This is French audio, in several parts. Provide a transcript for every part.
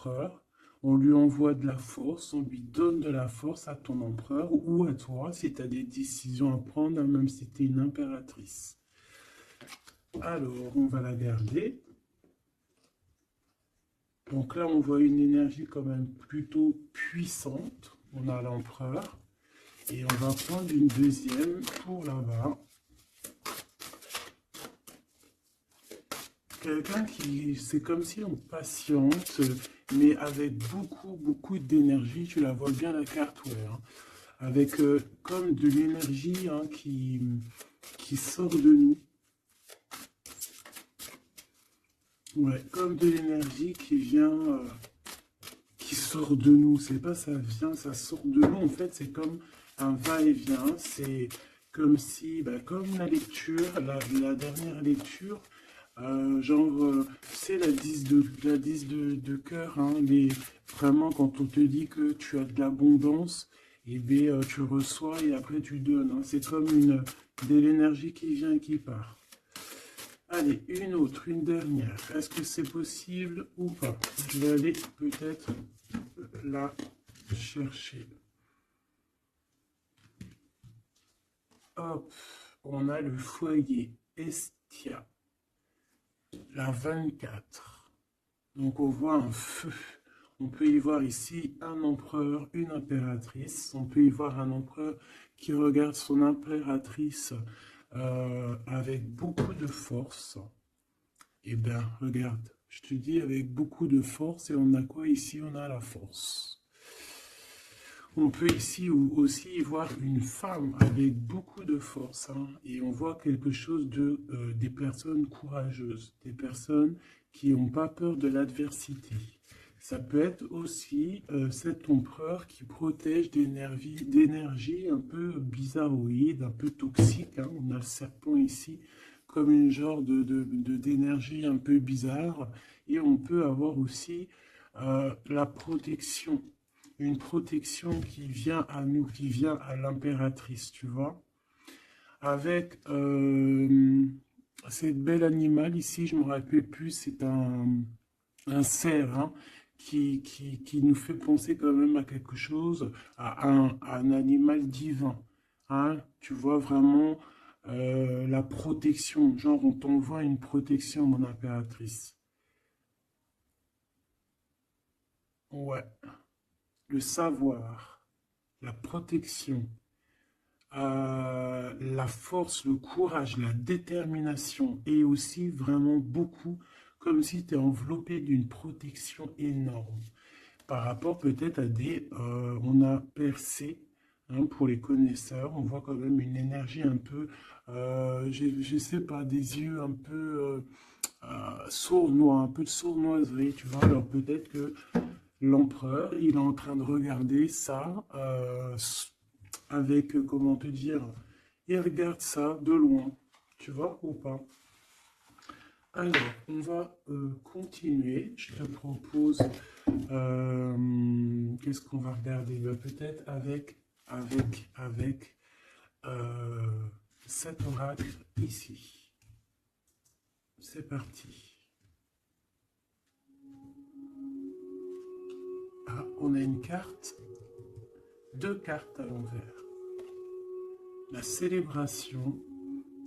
empereur, on lui envoie de la force, on lui donne de la force à ton empereur ou à toi si tu as des décisions à prendre, hein, même si tu es une impératrice. Alors, on va la garder. Donc là, on voit une énergie quand même plutôt puissante. On a l'empereur. Et on va prendre une deuxième pour là-bas. Quelqu'un qui, c'est comme si on patiente, mais avec beaucoup d'énergie. Tu la vois bien la carte, ouais, hein. Avec comme de l'énergie, hein, qui sort de nous. Ouais, comme de l'énergie qui vient, qui sort de nous. C'est pas ça vient, ça sort de nous. En fait, c'est comme un va-et-vient. C'est comme si, bah, comme la lecture, la dernière lecture, c'est la 10 de cœur, hein, mais vraiment, quand on te dit que tu as de l'abondance, et bien, tu reçois et après tu donnes, hein. C'est comme de l'énergie qui vient et qui part. Allez, une autre, une dernière. Est-ce que c'est possible ou pas? Je vais aller peut-être la chercher. Hop, on a le foyer Estia, la 24. Donc on voit un feu. On peut y voir ici un empereur, une impératrice. On peut y voir un empereur qui regarde son impératrice avec beaucoup de force. Eh bien, regarde, je te dis avec beaucoup de force, et on a quoi ici? On a la force. On peut ici aussi y voir une femme avec beaucoup de force, hein, et on voit quelque chose des personnes courageuses, des personnes qui n'ont pas peur de l'adversité. Ça peut être aussi cet empereur qui protège d'énergie un peu bizarroïde, un peu toxique, hein. On a le serpent ici comme une genre d'énergie un peu bizarre. Et on peut avoir aussi la protection, une protection qui vient à nous, qui vient à l'impératrice, tu vois. Avec cette belle animal ici, je ne me rappelle plus, c'est un cerf, hein, qui nous fait penser quand même à quelque chose, à un animal divin, hein. Tu vois vraiment la protection, genre on t'envoie une protection, mon impératrice. Ouais, le savoir, la protection, la force, le courage, la détermination, et aussi vraiment beaucoup, comme si tu es enveloppé d'une protection énorme. Par rapport peut-être à on a percé, hein, pour les connaisseurs, on voit quand même une énergie un peu, je sais pas, des yeux un peu sournois, un peu de sournoiserie, tu vois. Alors peut-être que l'empereur, il est en train de regarder ça avec, comment te dire, il regarde ça de loin, tu vois, ou pas. Alors, on va continuer. Je te propose, qu'est-ce qu'on va regarder? Peut-être avec euh, cet oracle ici. C'est parti. Ah, on a une carte, deux cartes à l'envers. La célébration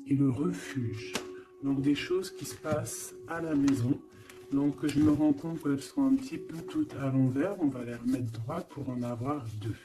et le refuge. Donc des choses qui se passent à la maison. Donc je me rends compte qu'elles sont un petit peu toutes à l'envers. On va les remettre droites pour en avoir deux.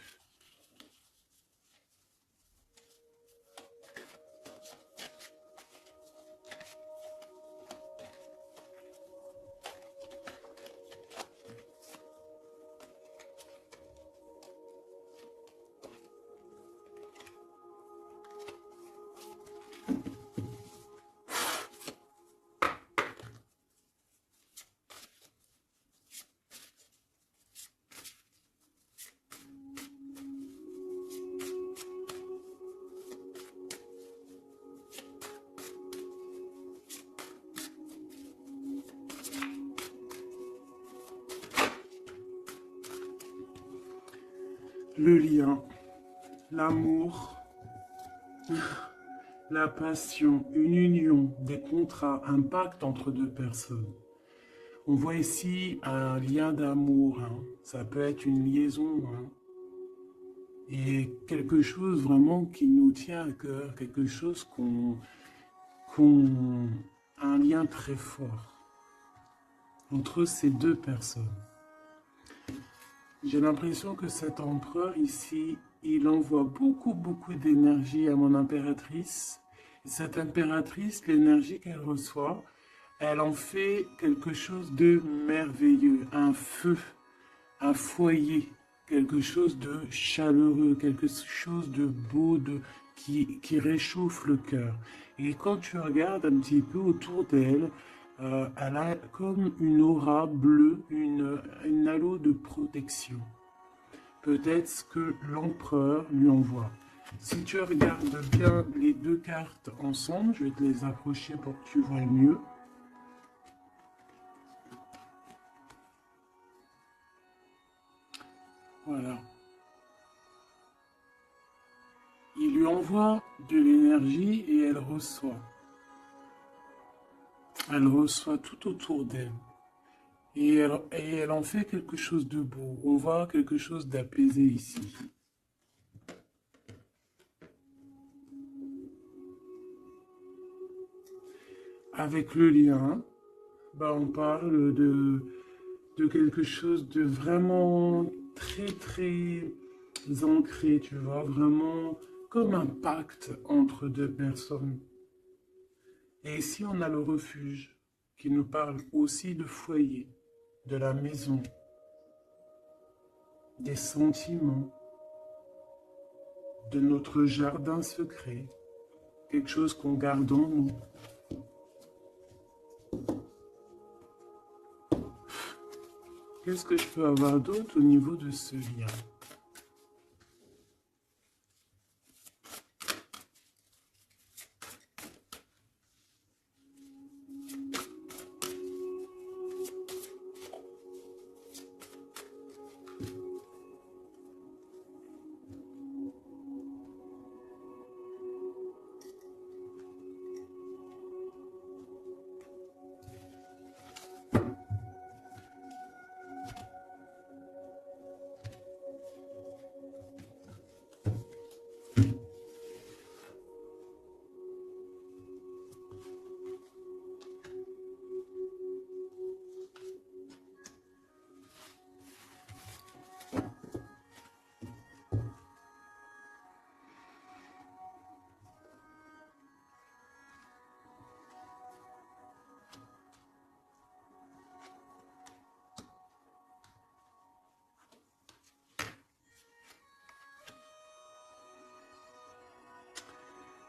Le lien, l'amour, la passion, une union, des contrats, un pacte entre deux personnes. On voit ici un lien d'amour, hein. Ça peut être une liaison, hein. Et quelque chose vraiment qui nous tient à cœur, quelque chose qu'on a un lien très fort entre ces deux personnes. J'ai l'impression que cet empereur ici, il envoie beaucoup d'énergie à mon impératrice. Et cette impératrice, l'énergie qu'elle reçoit, elle en fait quelque chose de merveilleux, un feu, un foyer, quelque chose de chaleureux, quelque chose de beau, qui réchauffe le cœur. Et quand tu regardes un petit peu autour d'elle, elle a comme une aura bleue, une halo de protection. Peut-être ce que l'empereur lui envoie. Si tu regardes bien les deux cartes ensemble, je vais te les approcher pour que tu vois mieux. Voilà. Il lui envoie de l'énergie et elle reçoit. Elle reçoit tout autour d'elle. Et elle en fait quelque chose de beau. On voit quelque chose d'apaisé ici. Avec le lien, bah on parle de quelque chose de vraiment très ancré, tu vois, vraiment comme un pacte entre deux personnes. Et ici, on a le refuge qui nous parle aussi de foyer, de la maison, des sentiments, de notre jardin secret, quelque chose qu'on garde en nous. Qu'est-ce que je peux avoir d'autre au niveau de ce lien?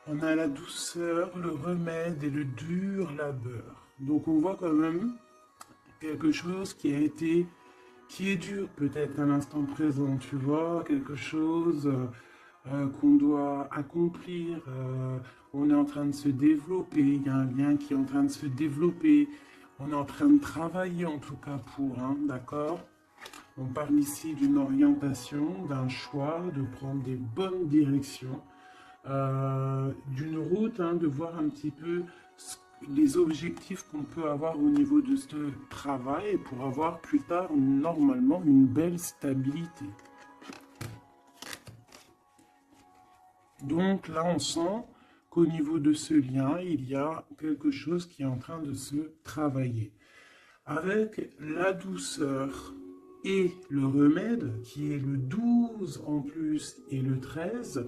On a la douceur, le remède et le dur labeur. Donc on voit quand même quelque chose qui est dur peut-être à l'instant présent, tu vois, quelque chose qu'on doit accomplir. On est en train de se développer, il y a un lien qui est en train de se développer. On est en train de travailler en tout cas pour, hein, d'accord? On parle ici d'une orientation, d'un choix, de prendre des bonnes directions, d'une route, hein, de voir un petit peu les objectifs qu'on peut avoir au niveau de ce travail pour avoir plus tard normalement une belle stabilité. Donc là, on sent qu'au niveau de ce lien, il y a quelque chose qui est en train de se travailler. Avec la douceur et le remède, qui est le 12 en plus et le 13,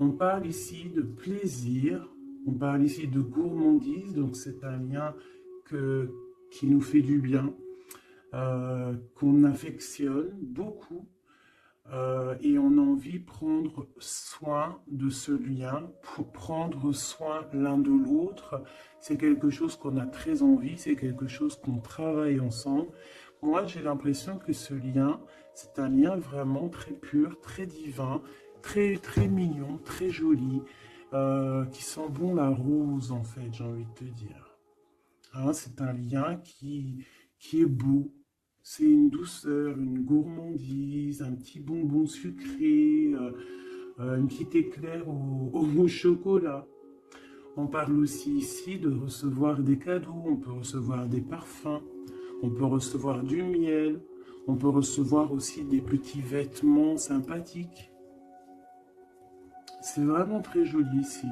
on parle ici de plaisir, on parle ici de gourmandise, donc c'est un lien qui nous fait du bien, qu'on affectionne beaucoup, et on a envie de prendre soin de ce lien, pour prendre soin l'un de l'autre. C'est quelque chose qu'on a très envie, c'est quelque chose qu'on travaille ensemble. Moi, j'ai l'impression que ce lien, c'est un lien vraiment très pur, très divin, très mignon, très joli, qui sent bon la rose, en fait, j'ai envie de te dire. Hein, c'est un lien qui est beau. C'est une douceur, une gourmandise, un petit bonbon sucré, une petite éclair au chocolat. On parle aussi ici de recevoir des cadeaux, on peut recevoir des parfums, On peut recevoir du miel. On peut recevoir aussi des petits vêtements sympathiques. C'est vraiment très joli ici.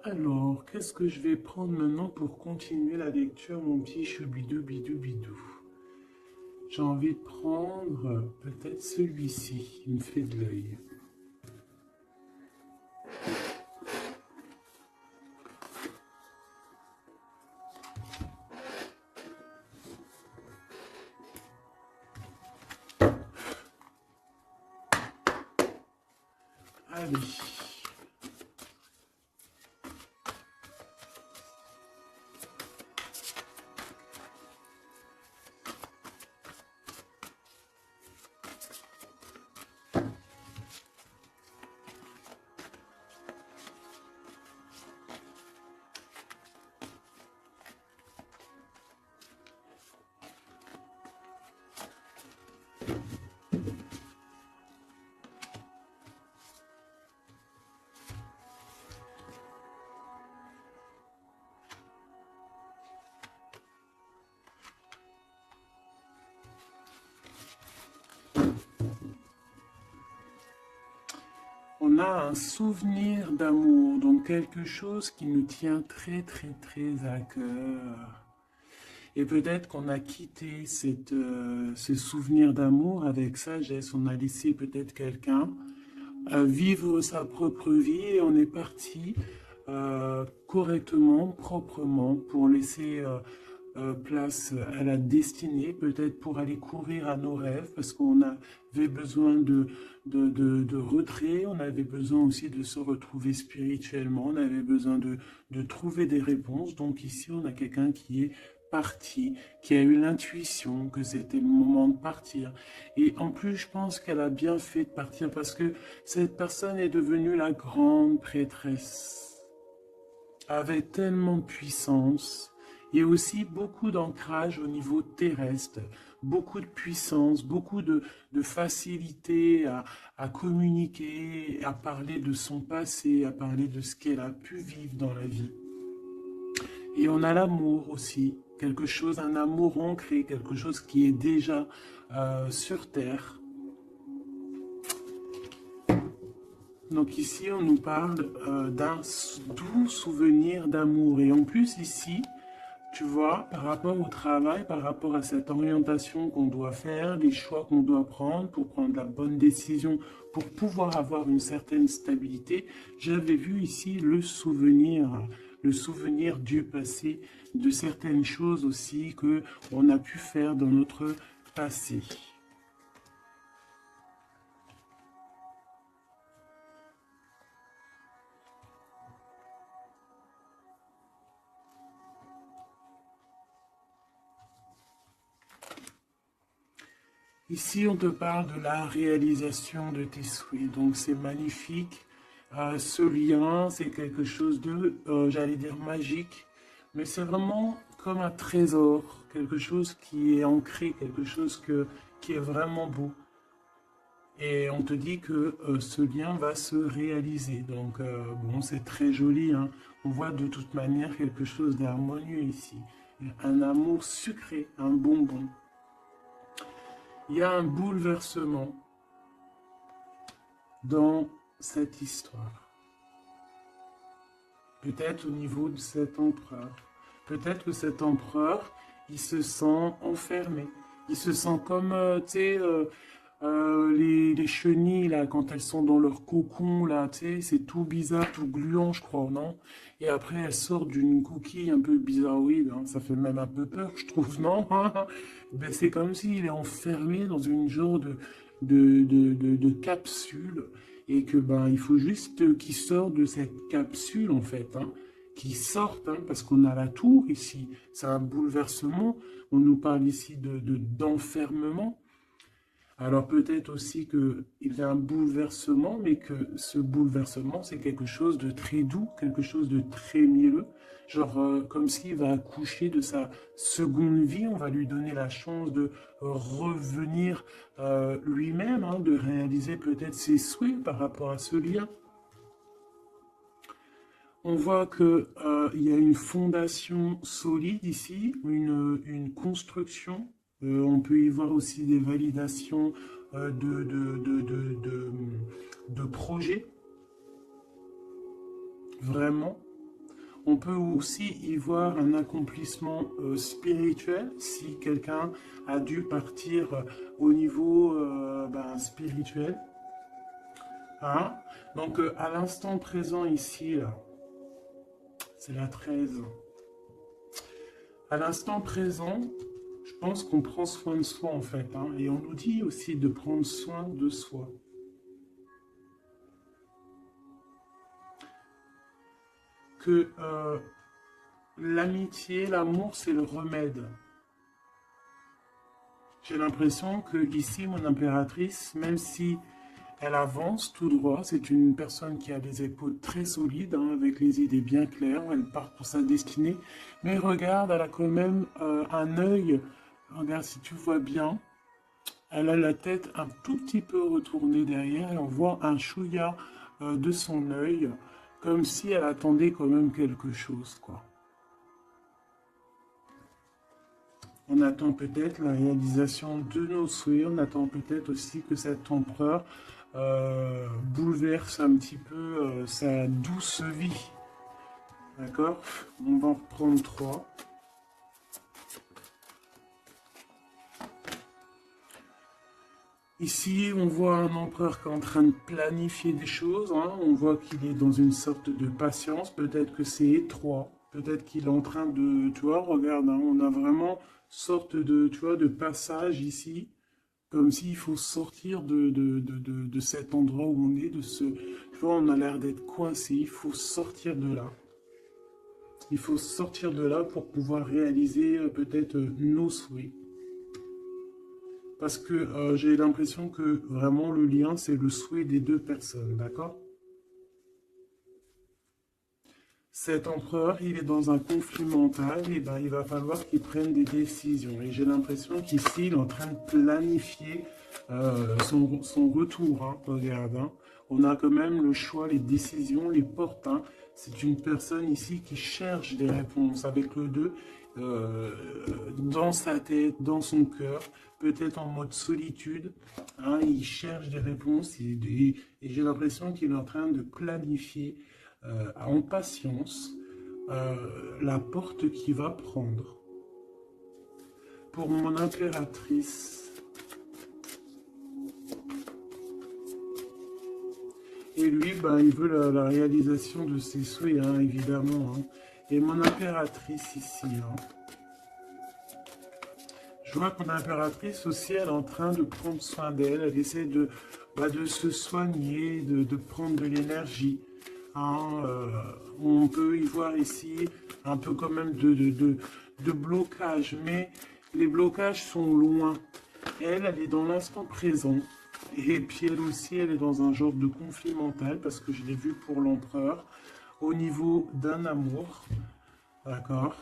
Alors, qu'est-ce que je vais prendre maintenant pour continuer la lecture, mon petit choubidou bidou bidou? J'ai envie de prendre peut-être celui-ci, il me fait de l'œil. Allez. On a un souvenir d'amour, donc quelque chose qui nous tient très très très à cœur. Et peut-être qu'on a quitté ce souvenir d'amour avec sagesse. On a laissé peut-être quelqu'un vivre sa propre vie et on est parti correctement, proprement, pour laisser place à la destinée, peut-être pour aller courir à nos rêves, parce qu'on avait besoin de retrait, on avait besoin aussi de se retrouver spirituellement, on avait besoin de trouver des réponses. Donc ici, on a quelqu'un qui est parti, qui a eu l'intuition que c'était le moment de partir. Et en plus, je pense qu'elle a bien fait de partir parce que cette personne est devenue la grande prêtresse, avec tellement de puissance et aussi beaucoup d'ancrage au niveau terrestre, beaucoup de puissance, beaucoup de facilité à communiquer, à parler de son passé, à parler de ce qu'elle a pu vivre dans la vie. Et on a l'amour aussi, quelque chose, un amour ancré, quelque chose qui est déjà sur terre. Donc ici, on nous parle d'un doux souvenir d'amour. Et en plus, ici, tu vois, par rapport au travail, par rapport à cette orientation qu'on doit faire, les choix qu'on doit prendre pour prendre la bonne décision, pour pouvoir avoir une certaine stabilité, j'avais vu ici le souvenir du passé, de certaines choses aussi que on a pu faire dans notre passé. Ici, on te parle de la réalisation de tes souhaits. Donc, c'est magnifique. Ce lien, c'est quelque chose de, j'allais dire, magique. Mais c'est vraiment comme un trésor. Quelque chose qui est ancré, quelque chose qui est vraiment beau. Et on te dit que ce lien va se réaliser. Donc, bon, c'est très joli, hein. On voit de toute manière quelque chose d'harmonieux ici. Un amour sucré, un bonbon. Il y a un bouleversement dans cette histoire. Peut-être au niveau de cet empereur. Peut-être que cet empereur, il se sent enfermé. Il se sent comme, tu sais, les chenilles, là, quand elles sont dans leur cocon, là, tu sais, c'est tout bizarre, tout gluant, je crois, non? Et après, elles sortent d'une coquille un peu bizarroïde, hein. Ça fait même un peu peur, je trouve, non? Ben, c'est comme s'il est enfermé dans une genre de capsule, et que, ben, il faut juste qu'il sorte de cette capsule, en fait, hein. Qu'il sorte, hein, parce qu'on a la tour ici. C'est un bouleversement. On nous parle ici d'enfermement. Alors peut-être aussi qu'il y a un bouleversement, mais que ce bouleversement, c'est quelque chose de très doux, quelque chose de très mielleux. Genre comme s'il va accoucher de sa seconde vie, on va lui donner la chance de revenir lui-même, hein, de réaliser peut-être ses souhaits par rapport à ce lien. On voit que il y a une fondation solide ici, une construction. On peut y voir aussi des validations de projets, vraiment. On peut aussi y voir un accomplissement spirituel si quelqu'un a dû partir au niveau spirituel. Hein. Donc à l'instant présent ici, là, c'est la 13. À l'instant présent, je pense qu'on prend soin de soi en fait. Hein, et on nous dit aussi de prendre soin de soi. Que l'amitié, l'amour, c'est le remède. J'ai l'impression que ici, mon impératrice, même si elle avance tout droit, c'est une personne qui a des épaules très solides, hein, avec les idées bien claires, elle part pour sa destinée, mais regarde, elle a quand même un œil, regarde si tu vois bien, elle a la tête un tout petit peu retournée derrière, et on voit un chouïa de son œil, comme si elle attendait quand même quelque chose, quoi. On attend peut-être la réalisation de nos souhaits, on attend peut-être aussi que cet empereur bouleverse un petit peu sa douce vie. D'accord? On va en prendre 3. Ici, on voit un empereur qui est en train de planifier des choses. Hein. On voit qu'il est dans une sorte de patience. Peut-être que c'est étroit. Peut-être qu'il est en train de... Tu vois, regarde, hein, on a vraiment sorte de, tu vois, de passage ici. Comme s'il faut sortir de cet endroit où on est, de ce... Tu vois, on a l'air d'être coincé. Il faut sortir de là. Il faut sortir de là pour pouvoir réaliser peut-être nos souhaits. Parce que j'ai l'impression que vraiment le lien, c'est le souhait des deux personnes, d'accord? Cet empereur, il est dans un conflit mental, et ben, il va falloir qu'il prenne des décisions. Et j'ai l'impression qu'ici, il est en train de planifier son retour. Hein, regarde, hein. On a quand même le choix, les décisions, les portes. Hein. C'est une personne ici qui cherche des réponses avec le 2, dans sa tête, dans son cœur, peut-être en mode solitude. Hein, il cherche des réponses et j'ai l'impression qu'il est en train de planifier en patience la porte qu'il va prendre. Pour mon impératrice, et lui, ben, il veut la réalisation de ses souhaits, hein, évidemment. Hein. Et mon impératrice ici, hein. Je vois que mon impératrice aussi, elle est en train de prendre soin d'elle. Elle essaie de se soigner, de prendre de l'énergie. Hein, on peut y voir ici un peu quand même de blocage, mais les blocages sont loin. Elle est dans l'instant présent. Et puis elle aussi, elle est dans un genre de conflit mental, parce que je l'ai vu pour l'empereur, au niveau d'un amour. D'accord?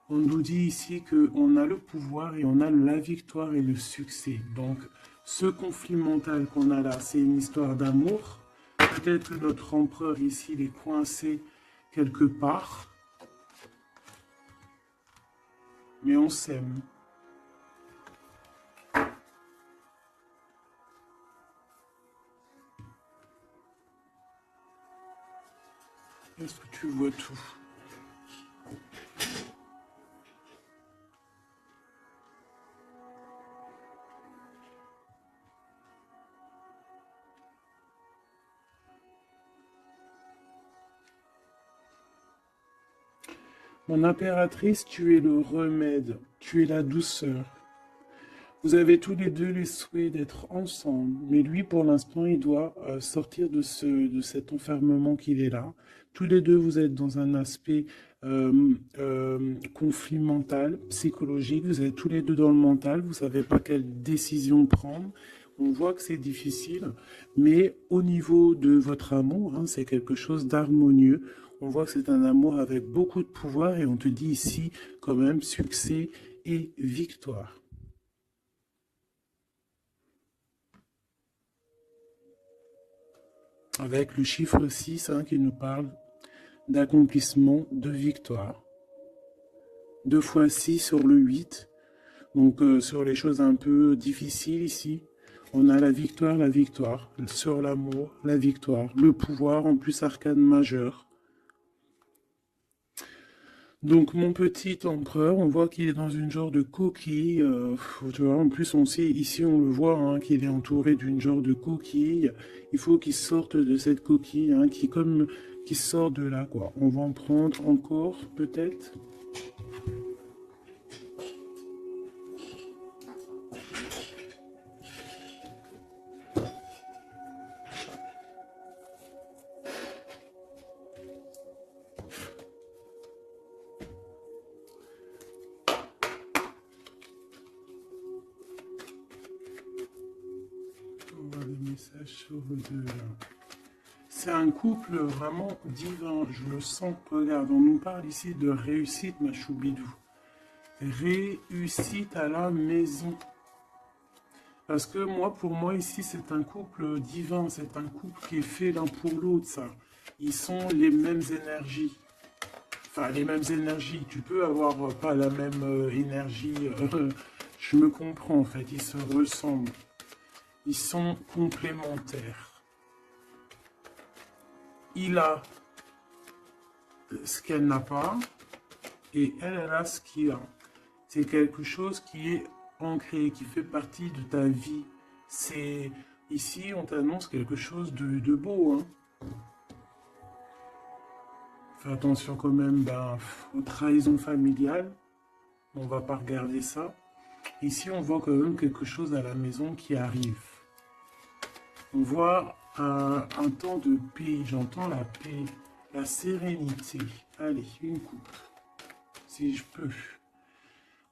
On nous dit ici qu'on a le pouvoir et on a la victoire et le succès. Donc, ce conflit mental qu'on a là, c'est une histoire d'amour. Peut-être que notre empereur ici, il est coincé quelque part. Mais on s'aime. Est-ce que tu vois tout? Mon impératrice, tu es le remède, tu es la douceur. Vous avez tous les deux les souhaits d'être ensemble, mais lui, pour l'instant, il doit sortir de cet enfermement qu'il est là. Tous les deux, vous êtes dans un aspect conflit mental, psychologique. Vous êtes tous les deux dans le mental. Vous ne savez pas quelle décision prendre. On voit que c'est difficile, mais au niveau de votre amour, hein, c'est quelque chose d'harmonieux. On voit que c'est un amour avec beaucoup de pouvoir et on te dit ici quand même succès et victoire. Avec le chiffre 6 hein, qui nous parle d'accomplissement, de victoire. 2 fois 6 sur le 8. Donc sur les choses un peu difficiles ici, on a la victoire. Sur l'amour, la victoire. Le pouvoir, en plus arcane majeur. Donc mon petit empereur, on voit qu'il est dans une genre de coquille. Tu vois, en plus on sait, ici on le voit, hein, qu'il est entouré d'une genre de coquille. Il faut qu'il sorte de cette coquille, hein, qui sort de là, quoi. On va en prendre encore, peut-être. On voit des messages sur le 2 là. C'est un couple vraiment divin, je le sens. Regarde, on nous parle ici de réussite, ma choubidou. Réussite à la maison. Parce que moi, pour moi, ici, c'est un couple divin. C'est un couple qui est fait l'un pour l'autre, ça. Ils sont les mêmes énergies. Enfin, les mêmes énergies. Tu peux avoir pas la même énergie. Je me comprends, en fait. Ils se ressemblent. Ils sont complémentaires. Il a ce qu'elle n'a pas et elle a ce qu'il a. C'est quelque chose qui est ancré, qui fait partie de ta vie. C'est ici, on t'annonce quelque chose de beau. Hein. Fais attention quand même aux trahisons familiales. On va pas regarder ça. Ici, on voit quand même quelque chose à la maison qui arrive. On voit un temps de paix. J'entends la paix, la sérénité. Allez, une coupe, si je peux.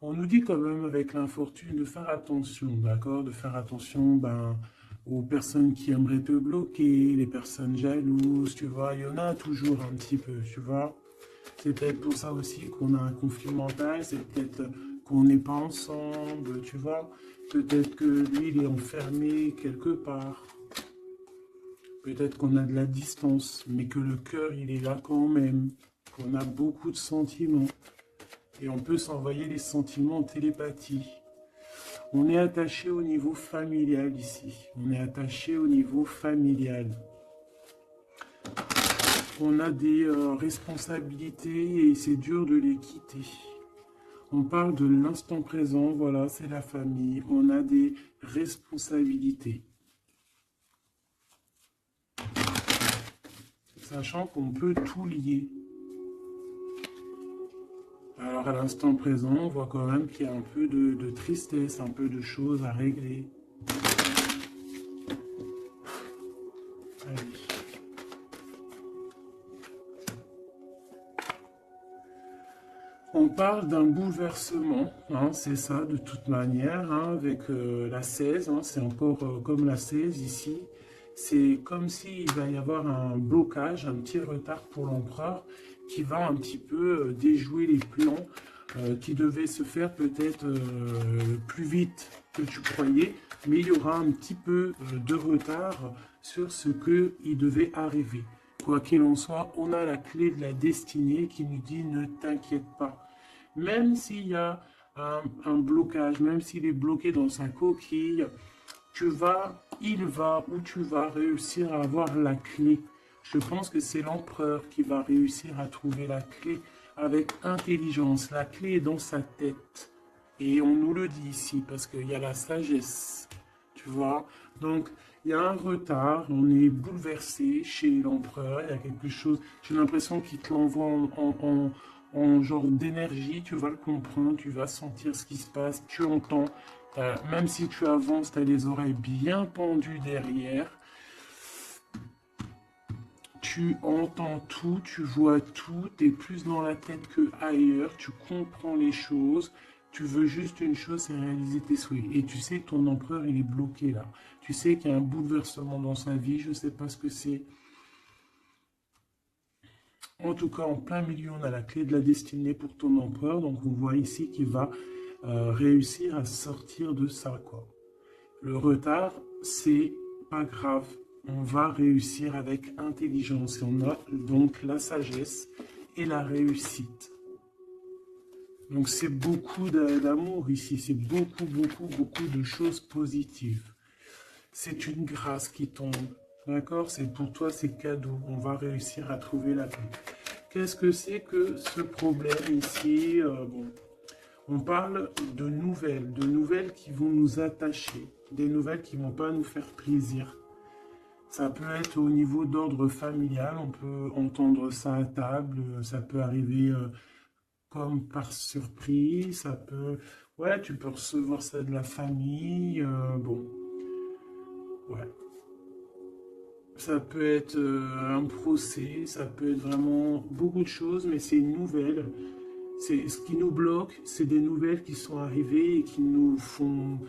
On nous dit quand même avec l'infortune de faire attention, d'accord? De faire attention aux personnes qui aimeraient te bloquer, les personnes jalouses, tu vois. Il y en a toujours un petit peu, tu vois. C'est peut-être pour ça aussi qu'on a un conflit mental, c'est peut-être qu'on n'est pas ensemble, tu vois. Peut-être que lui, il est enfermé quelque part. Peut-être qu'on a de la distance, mais que le cœur, il est là quand même. Qu'on a beaucoup de sentiments. Et on peut s'envoyer les sentiments en télépathie. On est attaché au niveau familial ici. On est attaché au niveau familial. On a des responsabilités et c'est dur de les quitter. On parle de l'instant présent, voilà, c'est la famille. On a des responsabilités. Sachant qu'on peut tout lier. Alors à l'instant présent, on voit quand même qu'il y a un peu de tristesse, un peu de choses à régler. Allez. On parle d'un bouleversement, hein, c'est ça de toute manière, hein, avec la 16, hein, c'est encore comme la 16 ici. C'est comme s'il va y avoir un blocage, un petit retard pour l'empereur qui va un petit peu déjouer les plans qui devaient se faire peut-être plus vite que tu croyais, mais il y aura un petit peu de retard sur ce qu'il devait arriver. Quoi qu'il en soit, on a la clé de la destinée qui nous dit ne t'inquiète pas. Même s'il y a un blocage, même s'il est bloqué dans sa coquille, il va ou tu vas réussir à avoir la clé. Je pense que c'est l'empereur qui va réussir à trouver la clé avec intelligence. La clé est dans sa tête. Et on nous le dit ici parce qu'il y a la sagesse. Tu vois? Donc, il y a un retard. On est bouleversé chez l'empereur. Il y a quelque chose. J'ai l'impression qu'il te l'envoie en genre d'énergie. Tu vas le comprendre. Tu vas sentir ce qui se passe. Tu entends. Même si tu avances, tu as les oreilles bien pendues derrière. Tu entends tout, tu vois tout, tu es plus dans la tête que ailleurs, tu comprends les choses, tu veux juste une chose, c'est réaliser tes souhaits. Et tu sais que ton empereur, il est bloqué là. Tu sais qu'il y a un bouleversement dans sa vie, je ne sais pas ce que c'est. En tout cas, en plein milieu, on a la clé de la destinée pour ton empereur. Donc, on voit ici qu'il va réussir à sortir de ça, quoi. Le retard, c'est pas grave. on va réussir avec intelligence. Et on a donc la sagesse et la réussite. Donc c'est beaucoup d'amour ici, c'est beaucoup, beaucoup, beaucoup de choses positives. C'est une grâce qui tombe, d'accord? C'est pour toi, c'est cadeau. On va réussir à trouver la paix. Qu'est-ce que c'est que ce problème ici? Bon, on parle de nouvelles qui vont nous attacher, des nouvelles qui ne vont pas nous faire plaisir. Ça peut être au niveau d'ordre familial, on peut entendre ça à table, ça peut arriver comme par surprise, ça peut... Ouais, tu peux recevoir ça de la famille, bon, ouais. Ça peut être un procès, ça peut être vraiment beaucoup de choses, mais c'est une nouvelle. C'est ce qui nous bloque, c'est des nouvelles qui sont arrivées et qui font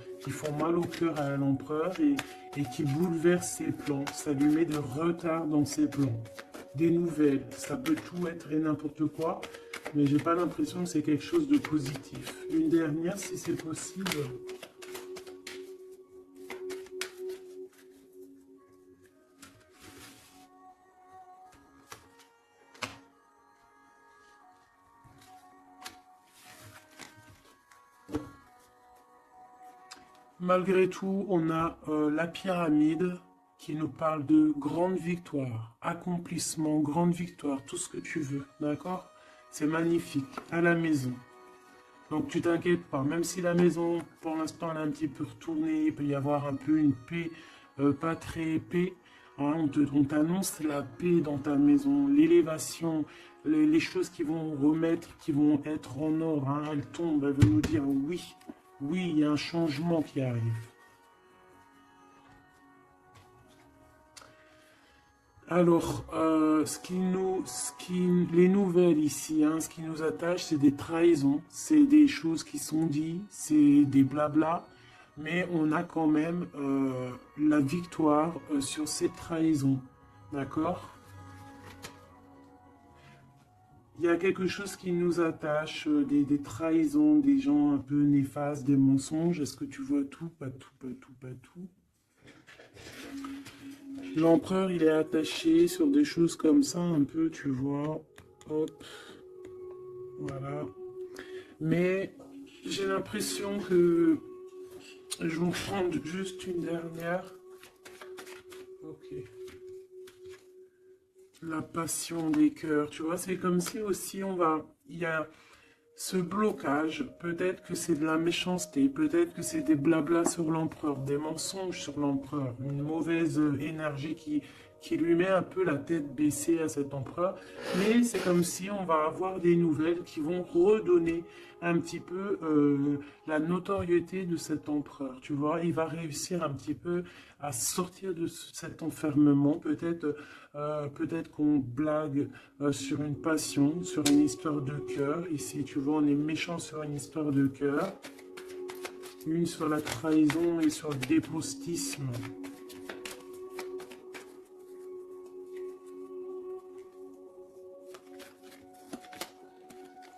mal au cœur à l'empereur et qui bouleversent ses plans. Ça lui met de retard dans ses plans. Des nouvelles, ça peut tout être et n'importe quoi, mais j'ai pas l'impression que c'est quelque chose de positif. Une dernière, si c'est possible. Malgré tout, on a la pyramide qui nous parle de grande victoire, accomplissement, grande victoire, tout ce que tu veux, d'accord? C'est magnifique, à la maison. Donc tu t'inquiètes pas, même si la maison, pour l'instant, elle est un petit peu retournée, il peut y avoir un peu une paix, pas très paix. Hein, on t'annonce la paix dans ta maison, l'élévation, les choses qui vont remettre, qui vont être en ordre, hein, elles tombent, elles veulent nous dire oui, oui, il y a un changement qui arrive. Alors, les nouvelles ici, hein, ce qui nous attache, c'est des trahisons, c'est des choses qui sont dites, c'est des blabla, mais on a quand même la victoire sur ces trahisons, d'accord? Il y a quelque chose qui nous attache, des trahisons, des gens un peu néfastes, des mensonges. Est-ce que tu vois tout? Pas tout, pas tout, pas tout. L'empereur, il est attaché sur des choses comme ça, un peu, tu vois. Hop, voilà. Mais j'ai l'impression que je vais prendre juste une dernière. Ok. La passion des cœurs, tu vois, c'est comme si aussi il y a ce blocage, peut-être que c'est de la méchanceté, peut-être que c'est des blablas sur l'empereur, des mensonges sur l'empereur, une mauvaise énergie qui lui met un peu la tête baissée à cet empereur. Mais c'est comme si on va avoir des nouvelles qui vont redonner un petit peu la notoriété de cet empereur. Tu vois, il va réussir un petit peu à sortir de cet enfermement. Peut-être qu'on blague sur une passion, sur une histoire de cœur. Ici, tu vois, on est méchant sur une histoire de cœur. Une sur la trahison et sur le dépostisme.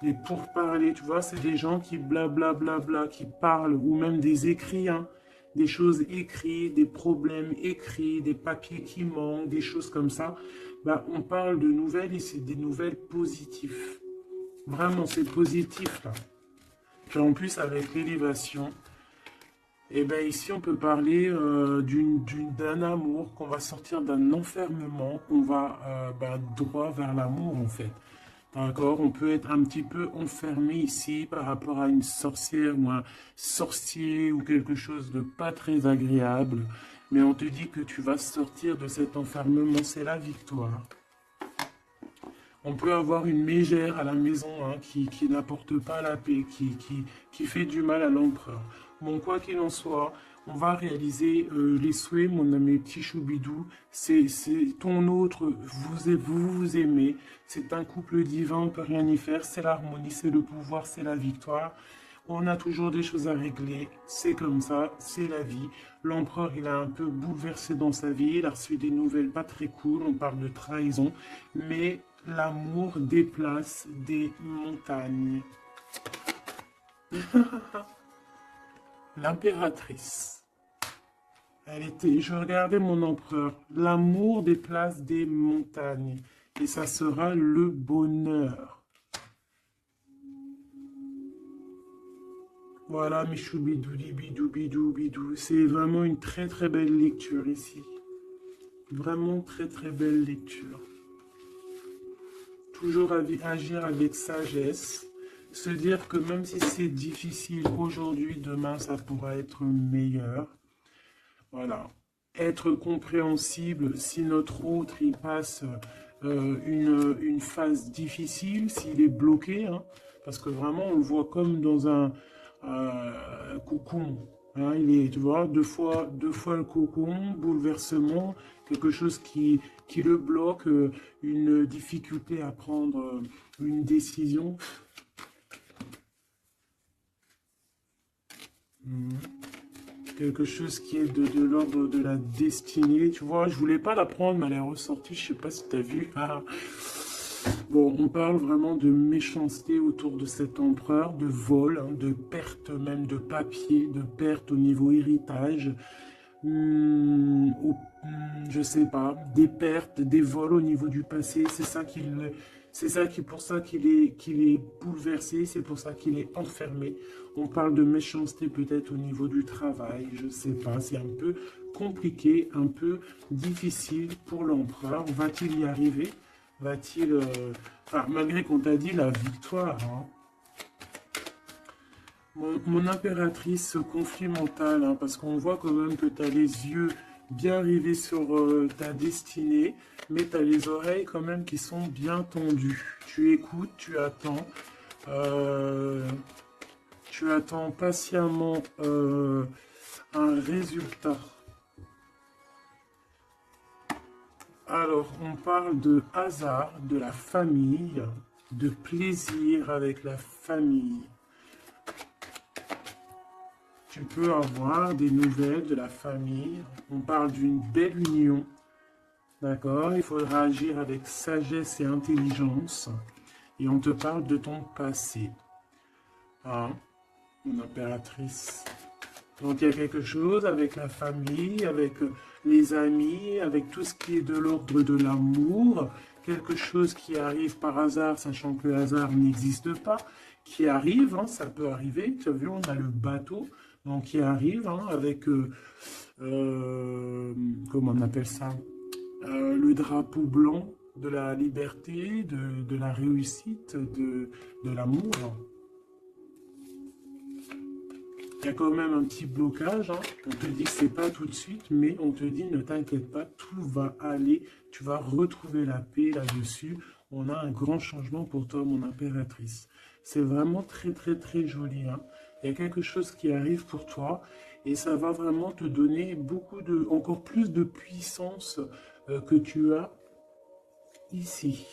Et pour parler, tu vois, c'est des gens qui blablabla, qui parlent, ou même des écrits, hein, des choses écrites, des problèmes écrits, des papiers qui manquent, des choses comme ça. Bah, on parle de nouvelles et c'est des nouvelles positives. Vraiment, c'est positif là. Puis en plus, avec l'élévation, et ben ici, on peut parler d'un amour, qu'on va sortir d'un enfermement, qu'on va droit vers l'amour en fait. D'accord, on peut être un petit peu enfermé ici par rapport à une sorcière ou un sorcier ou quelque chose de pas très agréable. Mais on te dit que tu vas sortir de cet enfermement, c'est la victoire. On peut avoir une mégère à la maison hein, qui n'apporte pas la paix, qui fait du mal à l'empereur. Bon, quoi qu'il en soit, on va réaliser les souhaits, mon ami petit choubidou. C'est ton autre, vous aimez. C'est un couple divin, on ne peut rien y faire. C'est l'harmonie, c'est le pouvoir, c'est la victoire. On a toujours des choses à régler, c'est comme ça, c'est la vie. L'empereur, il a un peu bouleversé dans sa vie, il a reçu des nouvelles pas très cool, on parle de trahison, mais l'amour déplace des montagnes. L'impératrice. Je regardais mon empereur. L'amour déplace des montagnes. Et ça sera le bonheur. Voilà, Michou Bidou, bidou, bidou, bidou. C'est vraiment une très très belle lecture ici. Vraiment très très belle lecture. Toujours agir avec sagesse. Se dire que même si c'est difficile aujourd'hui, demain ça pourra être meilleur. Voilà. Être compréhensible si notre autre il passe une phase difficile, s'il est bloqué, hein, parce que vraiment on le voit comme dans un cocon. Hein, il est, tu vois, deux fois le cocon, bouleversement, quelque chose qui le bloque, une difficulté à prendre une décision. Mhm. Quelque chose qui est de l'ordre de la destinée. Tu vois, je voulais pas la prendre, mais elle est ressortie. Je sais pas si tu as vu. Ah. Bon, on parle vraiment de méchanceté autour de cet empereur, de vol, hein, de perte même de papier, de perte au niveau héritage. Je sais pas, des pertes, des vols au niveau du passé. Pour ça qu'il est bouleversé. C'est pour ça qu'il est enfermé. On parle de méchanceté peut-être au niveau du travail. Je sais pas. C'est un peu compliqué, un peu difficile pour l'empereur. Va-t-il y arriver? Va-t-il, enfin, malgré qu'on t'a dit la victoire, hein. Mon impératrice, ce conflit mental, hein, parce qu'on voit quand même que tu as les yeux bien rivés sur ta destinée, mais tu as les oreilles quand même qui sont bien tendues. Tu écoutes, euh, tu attends patiemment un résultat. Alors, on parle de hasard, de la famille, de plaisir avec la famille. Tu peux avoir des nouvelles de la famille. On parle d'une belle union. D'accord? Il faudra agir avec sagesse et intelligence. Et on te parle de ton passé. Hein? Mon impératrice. Donc il y a quelque chose avec la famille, avec les amis, avec tout ce qui est de l'ordre de l'amour. Quelque chose qui arrive par hasard, sachant que le hasard n'existe pas, qui arrive, hein, ça peut arriver. Tu as vu, on a le bateau, donc qui arrive hein, avec, comment on appelle ça, le drapeau blanc de la liberté, de la réussite, de l'amour. Il y a quand même un petit blocage, hein. On te dit que c'est pas tout de suite, mais on te dit ne t'inquiète pas, tout va aller, tu vas retrouver la paix là-dessus. On a un grand changement pour toi, mon impératrice. C'est vraiment très très très joli, hein. Il y a quelque chose qui arrive pour toi et ça va vraiment te donner encore plus de puissance que tu as ici.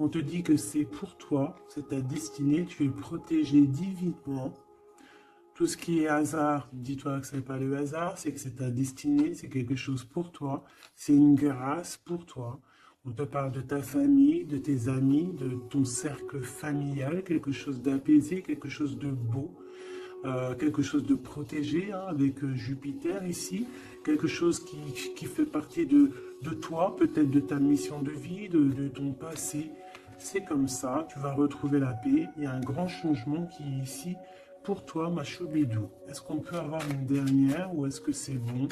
On te dit que c'est pour toi, c'est ta destinée, tu es protégé divinement. Tout ce qui est hasard, dis-toi que ce n'est pas le hasard, c'est que c'est ta destinée, c'est quelque chose pour toi, c'est une grâce pour toi. On te parle de ta famille, de tes amis, de ton cercle familial, quelque chose d'apaisé, quelque chose de beau, quelque chose de protégé hein, avec Jupiter ici, quelque chose qui fait partie de toi, peut-être de ta mission de vie, de ton passé. C'est comme ça, tu vas retrouver la paix. Il y a un grand changement qui est ici pour toi, ma choubidou. Est-ce qu'on peut avoir une dernière ou est-ce que c'est bon?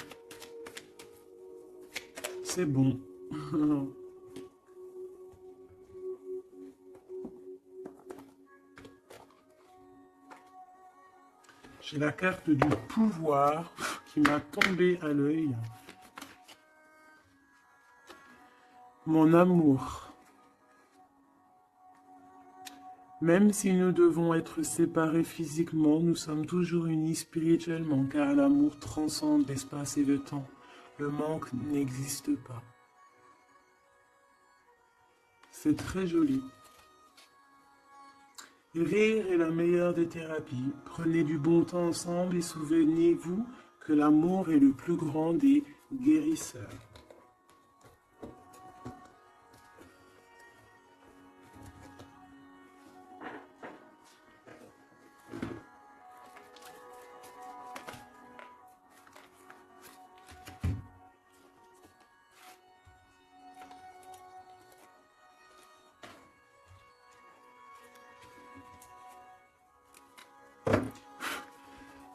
C'est bon. J'ai la carte du pouvoir qui m'a tombé à l'œil. Mon amour. Même si nous devons être séparés physiquement, nous sommes toujours unis spirituellement, car l'amour transcende l'espace et le temps. Le manque n'existe pas. C'est très joli. Rire est la meilleure des thérapies. Prenez du bon temps ensemble et souvenez-vous que l'amour est le plus grand des guérisseurs.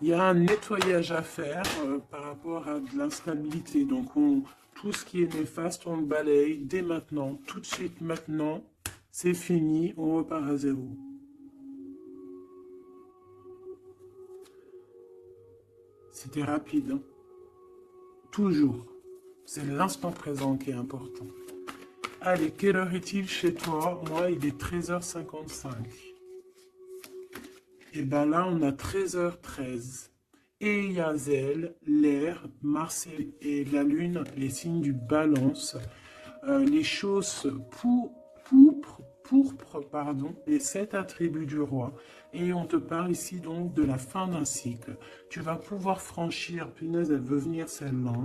Il y a un nettoyage à faire par rapport à de l'instabilité. Donc, tout ce qui est néfaste, on le balaye dès maintenant, tout de suite maintenant. C'est fini, on repart à zéro. C'était rapide, hein. Toujours. C'est l'instant présent qui est important. Allez, quelle heure est-il chez toi? Moi, il est 13h55. Et ben là, on a 13h13. Et Yazel, l'air, Mars et la Lune, les signes du balance, les choses pourpres, les 7 attributs du roi. Et on te parle ici donc de la fin d'un cycle. Tu vas pouvoir franchir, punaise, elle veut venir celle-là.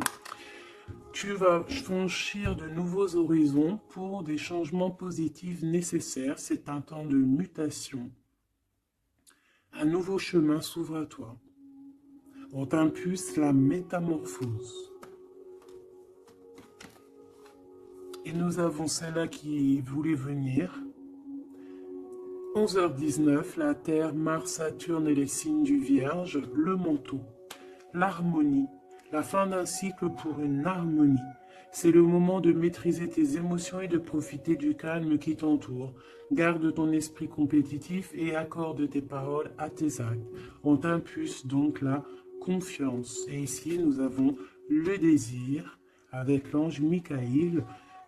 Tu vas franchir de nouveaux horizons pour des changements positifs nécessaires. C'est un temps de mutation. Un nouveau chemin s'ouvre à toi. On t'impulse la métamorphose. Et nous avons celle-là qui voulait venir. 11h19, la Terre, Mars, Saturne et les signes du Vierge, le manteau, l'harmonie, la fin d'un cycle pour une harmonie. C'est le moment de maîtriser tes émotions et de profiter du calme qui t'entoure. Garde ton esprit compétitif et accorde tes paroles à tes actes. On t'impulse donc la confiance. Et ici, nous avons le désir avec l'ange Michael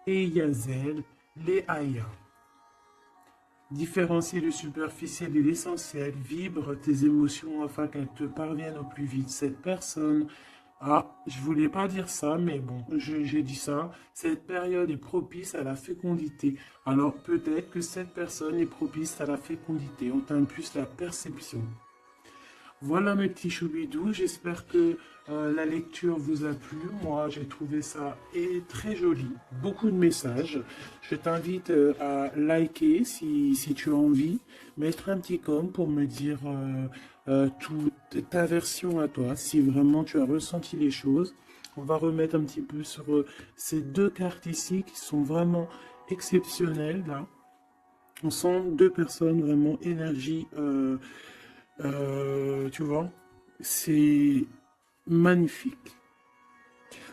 et Yazel, les Aya. Différencier le superficiel et l'essentiel, vibre tes émotions afin qu'elles te parviennent au plus vite. Cette personne, je voulais pas dire ça, mais bon, j'ai dit ça. Cette période est propice à la fécondité. Alors peut-être que cette personne est propice à la fécondité. On t'impulse la perception. Voilà mes petits choubidous, j'espère que la lecture vous a plu. Moi, j'ai trouvé ça très joli, beaucoup de messages. Je t'invite à liker si tu as envie, mettre un petit com pour me dire toute ta version à toi, si vraiment tu as ressenti les choses. On va remettre un petit peu sur ces deux cartes ici qui sont vraiment exceptionnelles là. On sent deux personnes vraiment énergie. Tu vois, c'est magnifique.